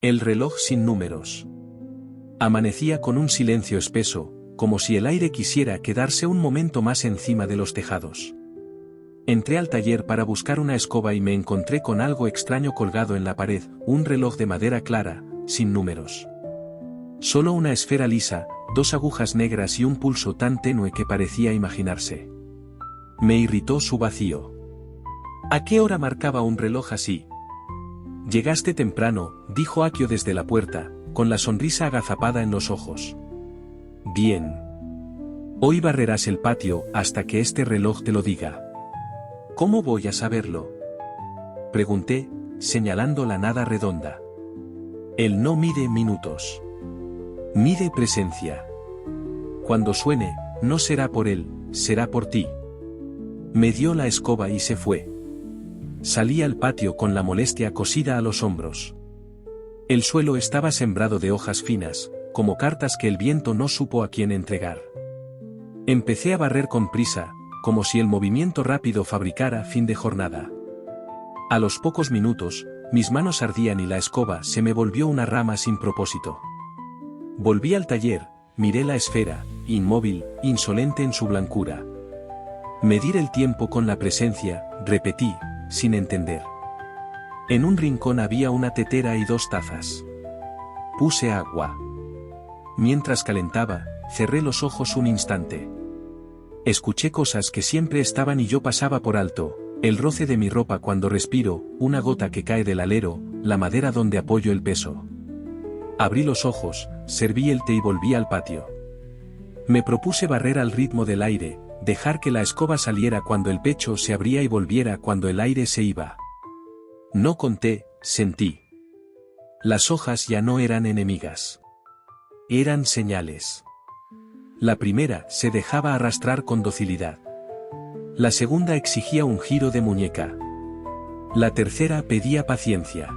El reloj sin números. Amanecía con un silencio espeso, como si el aire quisiera quedarse un momento más encima de los tejados. Entré al taller para buscar una escoba y me encontré con algo extraño colgado en la pared, un reloj de madera clara, sin números. Solo una esfera lisa, 2 agujas negras y un pulso tan tenue que parecía imaginarse. Me irritó su vacío. ¿A qué hora marcaba un reloj así? Llegaste temprano, dijo Akio desde la puerta, con la sonrisa agazapada en los ojos. Bien. Hoy barrerás el patio hasta que este reloj te lo diga. ¿Cómo voy a saberlo? Pregunté, señalando la nada redonda. Él no mide minutos. Mide presencia. Cuando suene, no será por él, será por ti. Me dio la escoba y se fue. Salí al patio con la molestia cosida a los hombros. El suelo estaba sembrado de hojas finas, como cartas que el viento no supo a quién entregar. Empecé a barrer con prisa, como si el movimiento rápido fabricara fin de jornada. A los pocos minutos, mis manos ardían y la escoba se me volvió una rama sin propósito. Volví al taller, miré la esfera, inmóvil, insolente en su blancura. Medir el tiempo con la presencia, repetí, sin entender. En un rincón había una tetera y 2 tazas. Puse agua. Mientras calentaba, cerré los ojos un instante. Escuché cosas que siempre estaban y yo pasaba por alto, el roce de mi ropa cuando respiro, una gota que cae del alero, la madera donde apoyo el peso. Abrí los ojos, serví el té y volví al patio. Me propuse barrer al ritmo del aire, dejar que la escoba saliera cuando el pecho se abría y volviera cuando el aire se iba. No conté, sentí. Las hojas ya no eran enemigas. Eran señales. La primera se dejaba arrastrar con docilidad. La segunda exigía un giro de muñeca. La tercera pedía paciencia.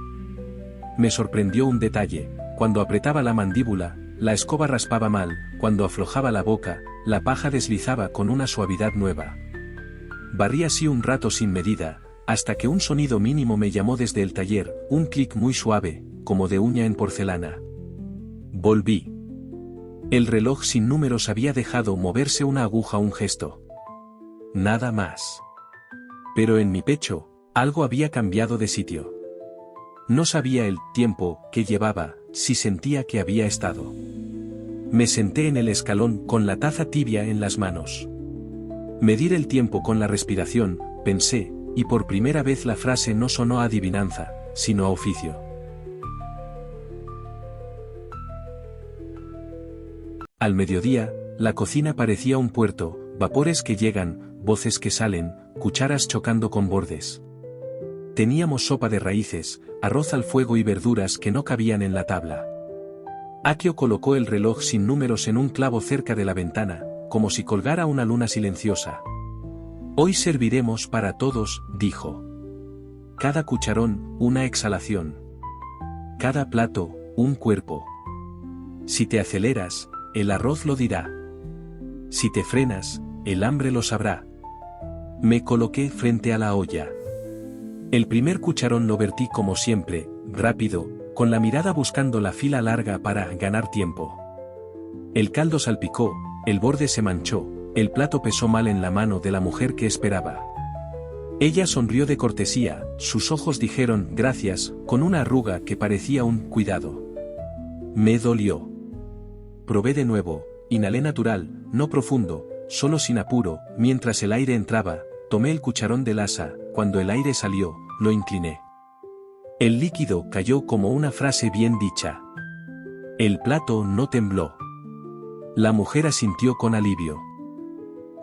Me sorprendió un detalle: cuando apretaba la mandíbula, la escoba raspaba mal; cuando aflojaba la boca, la paja deslizaba con una suavidad nueva. Barrí así un rato sin medida, hasta que un sonido mínimo me llamó desde el taller, un clic muy suave, como de uña en porcelana. Volví. El reloj sin números había dejado moverse una aguja, un gesto. Nada más. Pero en mi pecho, algo había cambiado de sitio. No sabía el tiempo que llevaba, si sentía que había estado. Me senté en el escalón con la taza tibia en las manos. Medir el tiempo con la respiración, pensé, y por primera vez la frase no sonó a adivinanza, sino a oficio. Al mediodía, la cocina parecía un puerto, vapores que llegan, voces que salen, cucharas chocando con bordes. Teníamos sopa de raíces, arroz al fuego y verduras que no cabían en la tabla. Akio colocó el reloj sin números en un clavo cerca de la ventana, como si colgara una luna silenciosa. Hoy serviremos para todos, dijo. Cada cucharón, una exhalación. Cada plato, un cuerpo. Si te aceleras, el arroz lo dirá. Si te frenas, el hambre lo sabrá. Me coloqué frente a la olla. El primer cucharón lo vertí como siempre, rápido, con la mirada buscando la fila larga para ganar tiempo. El caldo salpicó, el borde se manchó, el plato pesó mal en la mano de la mujer que esperaba. Ella sonrió de cortesía, sus ojos dijeron gracias, con una arruga que parecía un cuidado. Me dolió. Probé de nuevo, inhalé natural, no profundo, solo sin apuro, mientras el aire entraba, tomé el cucharón del asa, cuando el aire salió, lo incliné. El líquido cayó como una frase bien dicha. El plato no tembló. La mujer asintió con alivio.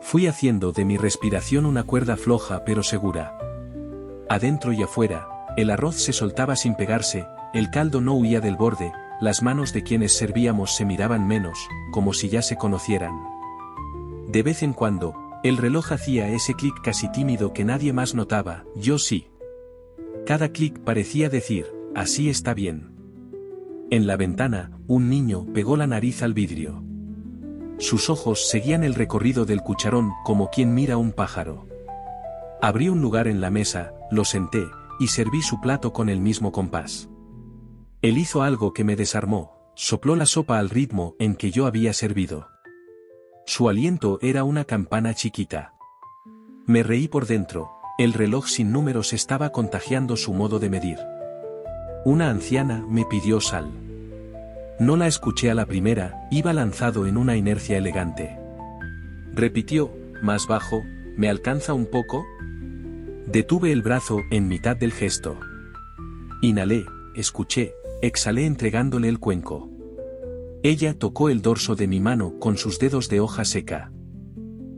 Fui haciendo de mi respiración una cuerda floja pero segura. Adentro y afuera, el arroz se soltaba sin pegarse, el caldo no huía del borde, las manos de quienes servíamos se miraban menos, como si ya se conocieran. De vez en cuando, el reloj hacía ese clic casi tímido que nadie más notaba, yo sí. Cada clic parecía decir, así está bien. En la ventana, un niño pegó la nariz al vidrio. Sus ojos seguían el recorrido del cucharón como quien mira un pájaro. Abrí un lugar en la mesa, lo senté, y serví su plato con el mismo compás. Él hizo algo que me desarmó, sopló la sopa al ritmo en que yo había servido. Su aliento era una campana chiquita. Me reí por dentro, el reloj sin números estaba contagiando su modo de medir. Una anciana me pidió sal. No la escuché a la primera, iba lanzado en una inercia elegante. Repitió, más bajo, ¿me alcanza un poco? Detuve el brazo en mitad del gesto. Inhalé, escuché, exhalé entregándole el cuenco. Ella tocó el dorso de mi mano con sus dedos de hoja seca.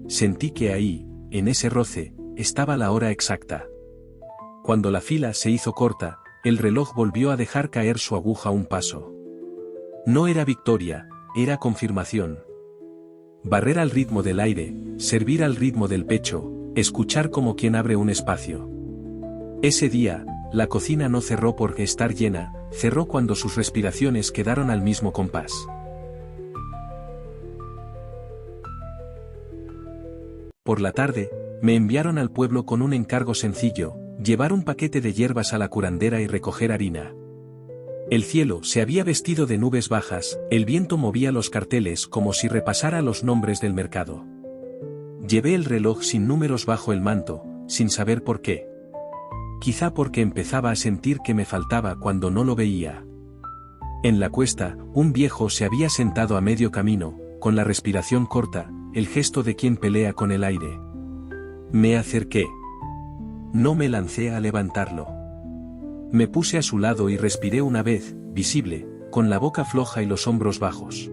Sentí que ahí, en ese roce, estaba la hora exacta. Cuando la fila se hizo corta, el reloj volvió a dejar caer su aguja un paso. No era victoria, era confirmación. Barrer al ritmo del aire, servir al ritmo del pecho, escuchar como quien abre un espacio. Ese día, la cocina no cerró por estar llena, cerró cuando sus respiraciones quedaron al mismo compás. Por la tarde, me enviaron al pueblo con un encargo sencillo, llevar un paquete de hierbas a la curandera y recoger harina. El cielo se había vestido de nubes bajas, el viento movía los carteles como si repasara los nombres del mercado. Llevé el reloj sin números bajo el manto, sin saber por qué. Quizá porque empezaba a sentir que me faltaba cuando no lo veía. En la cuesta, un viejo se había sentado a medio camino, con la respiración corta, el gesto de quien pelea con el aire. Me acerqué. No me lancé a levantarlo. Me puse a su lado y respiré una vez, visible, con la boca floja y los hombros bajos.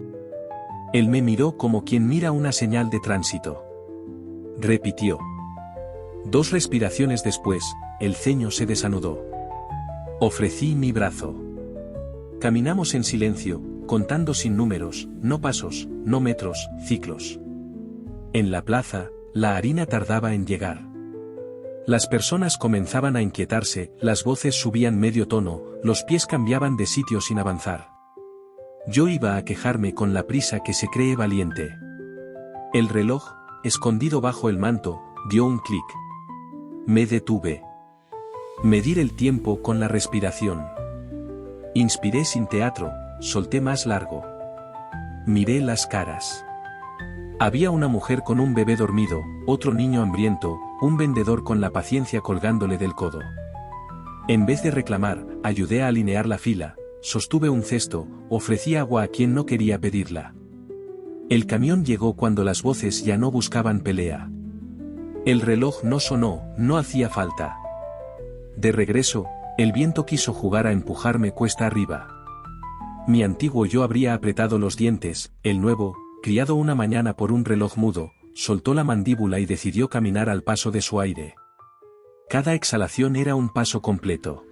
Él me miró como quien mira una señal de tránsito. Repitió. 2 respiraciones después, el ceño se desanudó. Ofrecí mi brazo. Caminamos en silencio, contando sin números, no pasos, no metros, ciclos. En la plaza, la harina tardaba en llegar. Las personas comenzaban a inquietarse, las voces subían medio tono, los pies cambiaban de sitio sin avanzar. Yo iba a quejarme con la prisa que se cree valiente. El reloj, escondido bajo el manto, dio un clic. Me detuve. Medir el tiempo con la respiración. Inspiré sin teatro, solté más largo. Miré las caras. Había una mujer con un bebé dormido, otro niño hambriento, un vendedor con la paciencia colgándole del codo. En vez de reclamar, ayudé a alinear la fila, sostuve un cesto, ofrecí agua a quien no quería pedirla. El camión llegó cuando las voces ya no buscaban pelea. El reloj no sonó, no hacía falta. De regreso, el viento quiso jugar a empujarme cuesta arriba. Mi antiguo yo habría apretado los dientes, el nuevo, criado una mañana por un reloj mudo, soltó la mandíbula y decidió caminar al paso de su aire. Cada exhalación era un paso completo.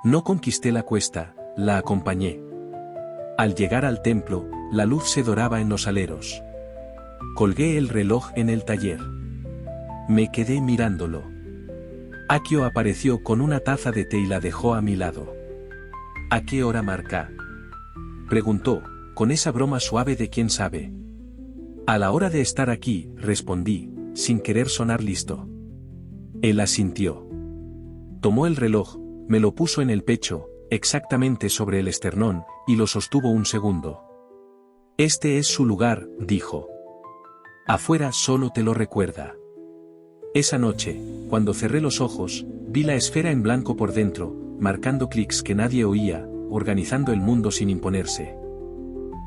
No conquisté la cuesta, la acompañé. Al llegar al templo, la luz se doraba en los aleros. Colgué el reloj en el taller. Me quedé mirándolo. Akio apareció con una taza de té y la dejó a mi lado. ¿A qué hora marca?, preguntó, con esa broma suave de quien sabe. A la hora de estar aquí, respondí, sin querer sonar listo. Él asintió. Tomó el reloj, me lo puso en el pecho, exactamente sobre el esternón, y lo sostuvo un segundo. Este es su lugar, dijo. Afuera solo te lo recuerda. Esa noche, cuando cerré los ojos, vi la esfera en blanco por dentro, marcando clics que nadie oía, organizando el mundo sin imponerse.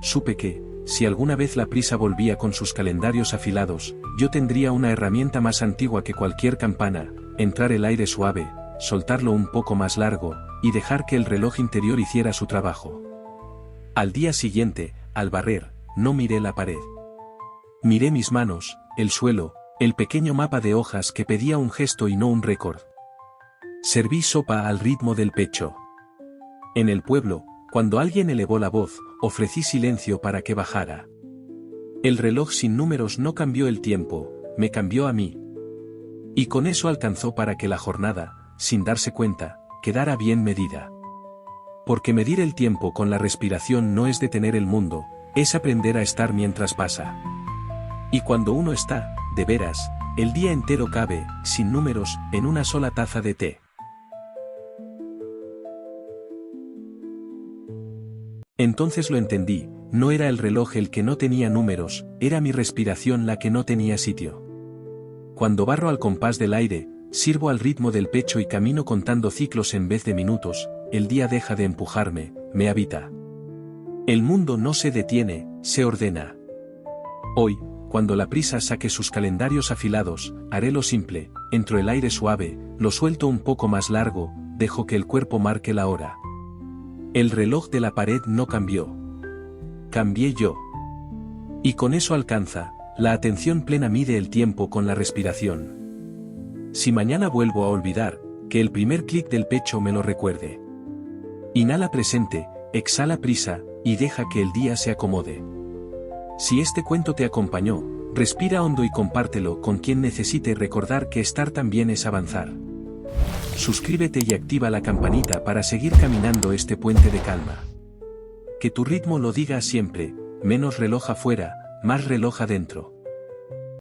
Supe que, si alguna vez la prisa volvía con sus calendarios afilados, yo tendría una herramienta más antigua que cualquier campana, entrar el aire suave, soltarlo un poco más largo, y dejar que el reloj interior hiciera su trabajo. Al día siguiente, al barrer, no miré la pared. Miré mis manos, el suelo, el pequeño mapa de hojas que pedía un gesto y no un récord. Serví sopa al ritmo del pecho. En el pueblo, cuando alguien elevó la voz, ofrecí silencio para que bajara. El reloj sin números no cambió el tiempo, me cambió a mí. Y con eso alcanzó para que la jornada, sin darse cuenta, quedara bien medida. Porque medir el tiempo con la respiración no es detener el mundo, es aprender a estar mientras pasa. Y cuando uno está, de veras, el día entero cabe, sin números, en una sola taza de té. Entonces lo entendí, no era el reloj el que no tenía números, era mi respiración la que no tenía sitio. Cuando barro al compás del aire, sirvo al ritmo del pecho y camino contando ciclos en vez de minutos, el día deja de empujarme, me habita. El mundo no se detiene, se ordena. Hoy, cuando la prisa saque sus calendarios afilados, haré lo simple, entro el aire suave, lo suelto un poco más largo, dejo que el cuerpo marque la hora. El reloj de la pared no cambió. Cambié yo. Y con eso alcanza, la atención plena mide el tiempo con la respiración. Si mañana vuelvo a olvidar, que el primer clic del pecho me lo recuerde. Inhala presente, exhala prisa, y deja que el día se acomode. Si este cuento te acompañó, respira hondo y compártelo con quien necesite recordar que estar también es avanzar. Suscríbete y activa la campanita para seguir caminando este puente de calma. Que tu ritmo lo diga siempre, menos reloj afuera, más reloj adentro.